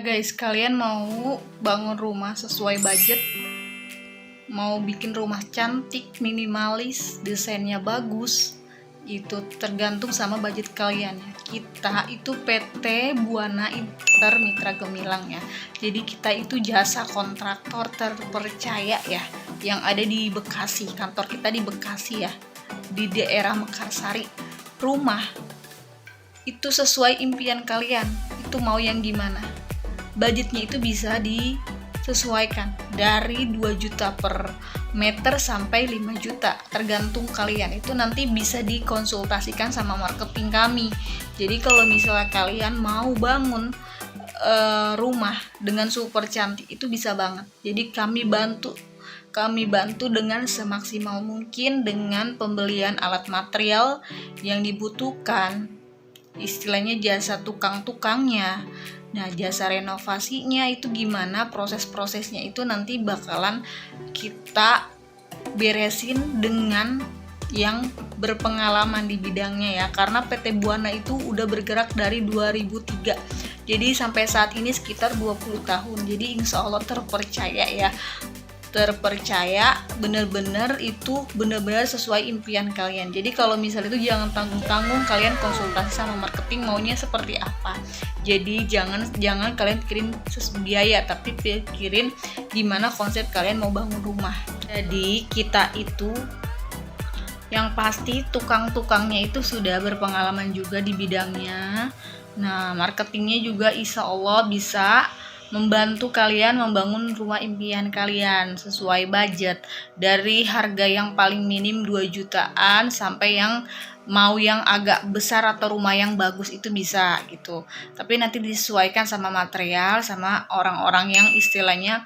Guys, kalian mau bangun rumah sesuai budget? Mau bikin rumah cantik, minimalis, desainnya bagus? Itu tergantung sama budget kalian ya. Kita itu PT Buana Inter Mitra Gemilang ya. Jadi kita itu jasa kontraktor terpercaya ya, yang ada di Bekasi. Kantor kita di Bekasi ya, di daerah Mekarsari. Rumah itu sesuai impian kalian. Itu mau yang gimana? Budgetnya itu bisa disesuaikan dari 2 juta per meter sampai 5 juta, tergantung kalian. Itu nanti bisa dikonsultasikan sama marketing kami. Jadi kalau misalnya kalian mau bangun rumah dengan super cantik, itu bisa banget. Jadi kami bantu dengan semaksimal mungkin dengan pembelian alat material yang dibutuhkan, istilahnya jasa tukang-tukangnya. Nah, jasa renovasinya itu gimana, proses-prosesnya itu nanti bakalan kita beresin dengan yang berpengalaman di bidangnya ya, karena PT Buana itu udah bergerak dari 2003, jadi sampai saat ini sekitar 20 tahun. Jadi insya Allah terpercaya ya, bener-bener sesuai impian kalian. Jadi kalau misalnya itu jangan tanggung-tanggung, kalian konsultasi sama marketing maunya seperti apa. Jadi jangan kalian pikirin biaya, tapi pikirin gimana konsep kalian mau bangun rumah. Jadi kita itu yang pasti tukang-tukangnya itu sudah berpengalaman juga di bidangnya. Nah, marketingnya juga insya Allah bisa membantu kalian membangun rumah impian kalian sesuai budget, dari harga yang paling minim 2 jutaan sampai yang mau yang agak besar atau rumah yang bagus itu bisa gitu. Tapi nanti disesuaikan sama material, sama orang-orang yang istilahnya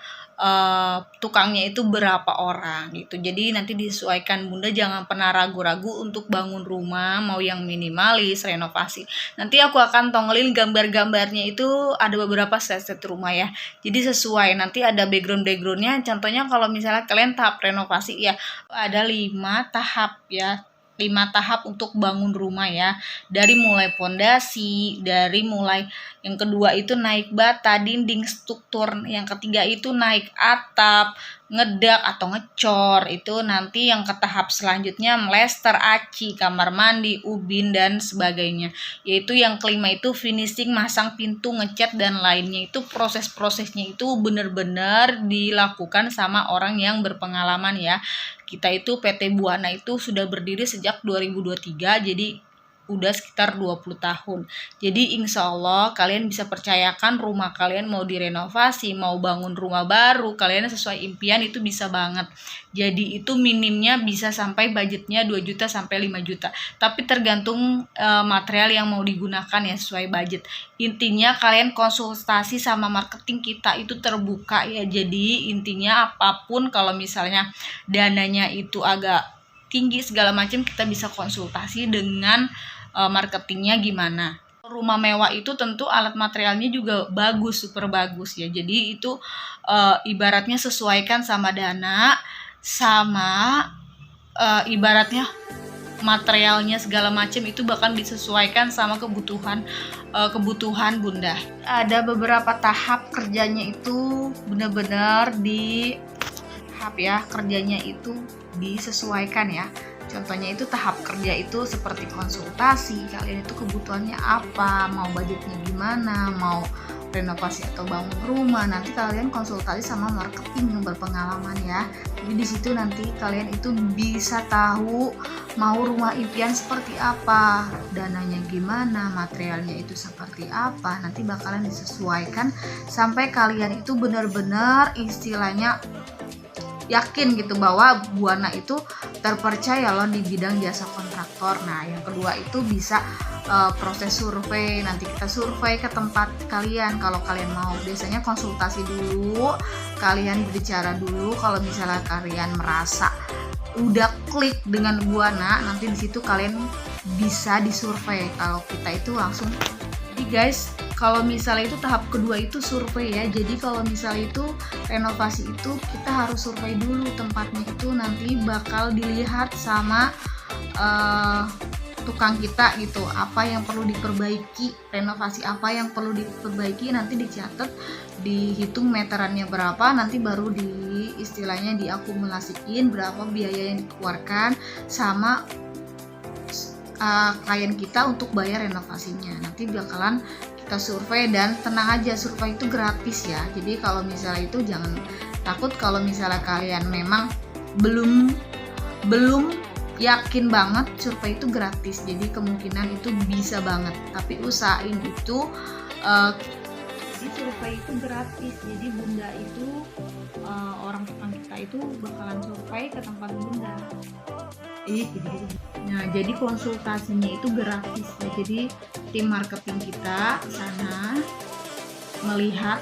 tukangnya itu berapa orang gitu. Jadi nanti disesuaikan. Bunda jangan pernah ragu-ragu untuk bangun rumah mau yang minimalis, renovasi. Nanti aku akan tongolin gambar-gambarnya, itu ada beberapa set rumah ya. Jadi sesuai, nanti ada background-backgroundnya. Contohnya kalau misalnya kalian tahap renovasi ya, ada 5 tahap ya. 5 tahap untuk bangun rumah ya, dari mulai pondasi, dari mulai yang kedua itu naik bata, dinding, struktur, yang ketiga itu naik atap, ngedak atau ngecor, itu nanti yang ke tahap selanjutnya melester, aci, kamar mandi, ubin dan sebagainya. Yaitu yang kelima itu finishing, masang pintu, ngecat dan lainnya. Itu proses-prosesnya itu benar-benar dilakukan sama orang yang berpengalaman ya. Kita itu PT Buana itu sudah berdiri sejak 2023, jadi udah sekitar 20 tahun. Jadi insya Allah kalian bisa percayakan rumah kalian mau direnovasi, mau bangun rumah baru, kalian sesuai impian itu bisa banget. Jadi itu minimnya bisa sampai budgetnya 2 juta sampai 5 juta. Tapi tergantung material yang mau digunakan ya, sesuai budget. Intinya kalian konsultasi sama marketing kita itu terbuka ya. Jadi intinya apapun, kalau misalnya dananya itu agak tinggi segala macam, kita bisa konsultasi dengan marketingnya gimana. Rumah mewah itu tentu alat materialnya juga bagus, super bagus ya. Jadi itu ibaratnya sesuaikan sama dana, sama ibaratnya materialnya segala macam itu bahkan disesuaikan sama kebutuhan Bunda. Ada beberapa tahap kerjanya itu benar-benar di tahap ya, kerjanya itu disesuaikan ya. Contohnya itu tahap kerja itu seperti konsultasi, kalian itu kebutuhannya apa, mau budgetnya gimana, mau renovasi atau bangun rumah, nanti kalian konsultasi sama marketing yang berpengalaman ya. Jadi di situ nanti kalian itu bisa tahu mau rumah impian seperti apa, dananya gimana, materialnya itu seperti apa, nanti bakalan disesuaikan sampai kalian itu benar-benar istilahnya yakin gitu bahwa Buana itu terpercaya loh di bidang jasa kontraktor. Nah, yang kedua itu bisa proses survei. Nanti kita survei ke tempat kalian kalau kalian mau. Biasanya konsultasi dulu, kalian berbicara dulu. Kalau misalnya kalian merasa udah klik dengan Buana, nanti di situ kalian bisa disurvei. Kalau kita itu langsung. Jadi guys, kalau misalnya itu tahap kedua itu survei ya. Jadi kalau misalnya itu renovasi itu kita harus survei dulu tempatnya, itu nanti bakal dilihat sama tukang kita gitu, apa yang perlu diperbaiki, renovasi apa yang perlu diperbaiki, nanti dicatat, dihitung meterannya berapa, nanti baru istilahnya diakumulasiin berapa biaya yang dikeluarkan sama klien kita untuk bayar renovasinya. Nanti bakalan kita survei, dan tenang aja, survei itu gratis ya. Jadi kalau misalnya itu jangan takut kalau misalnya kalian memang belum yakin banget, survei itu gratis. Jadi kemungkinan itu bisa banget. Tapi usahain itu survei itu gratis. Jadi bunda itu orang tukang kita itu bakalan survei ke tempat bunda. Nah, jadi konsultasinya itu gratis ya. Jadi tim marketing kita sana melihat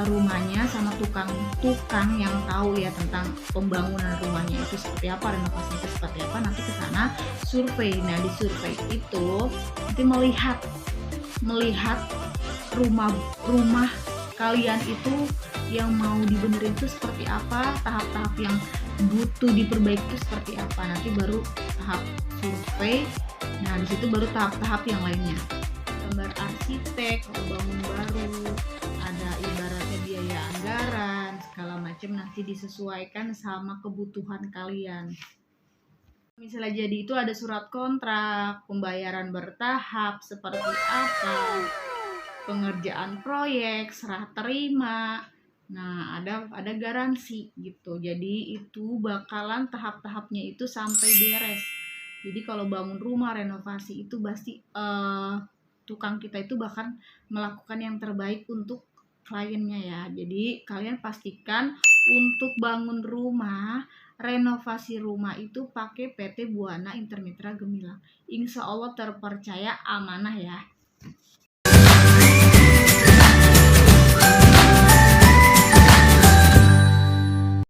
rumahnya sama tukang yang tahu ya tentang pembangunan rumahnya itu seperti apa, renovasinya itu seperti apa, nanti ke sana survei. Nah, di survei itu nanti melihat rumah kalian itu yang mau dibenerin itu seperti apa, tahap-tahap yang butuh diperbaiki itu seperti apa, nanti baru tahap survei. Nah, di situ baru tahap-tahap yang lainnya, gambar arsitek, kalau bangun baru, ada ibaratnya biaya anggaran segala macam, nanti disesuaikan sama kebutuhan kalian. Misalnya jadi itu ada surat kontrak, pembayaran bertahap seperti apa, pengerjaan proyek, serah terima. Nah, ada garansi gitu. Jadi itu bakalan tahap-tahapnya itu sampai beres. Jadi kalau bangun rumah, renovasi itu pasti tukang kita itu bahkan melakukan yang terbaik untuk kliennya ya. Jadi kalian pastikan untuk bangun rumah, renovasi rumah itu pakai PT Buana Intermitra Gemilang. Insya Allah terpercaya, amanah ya.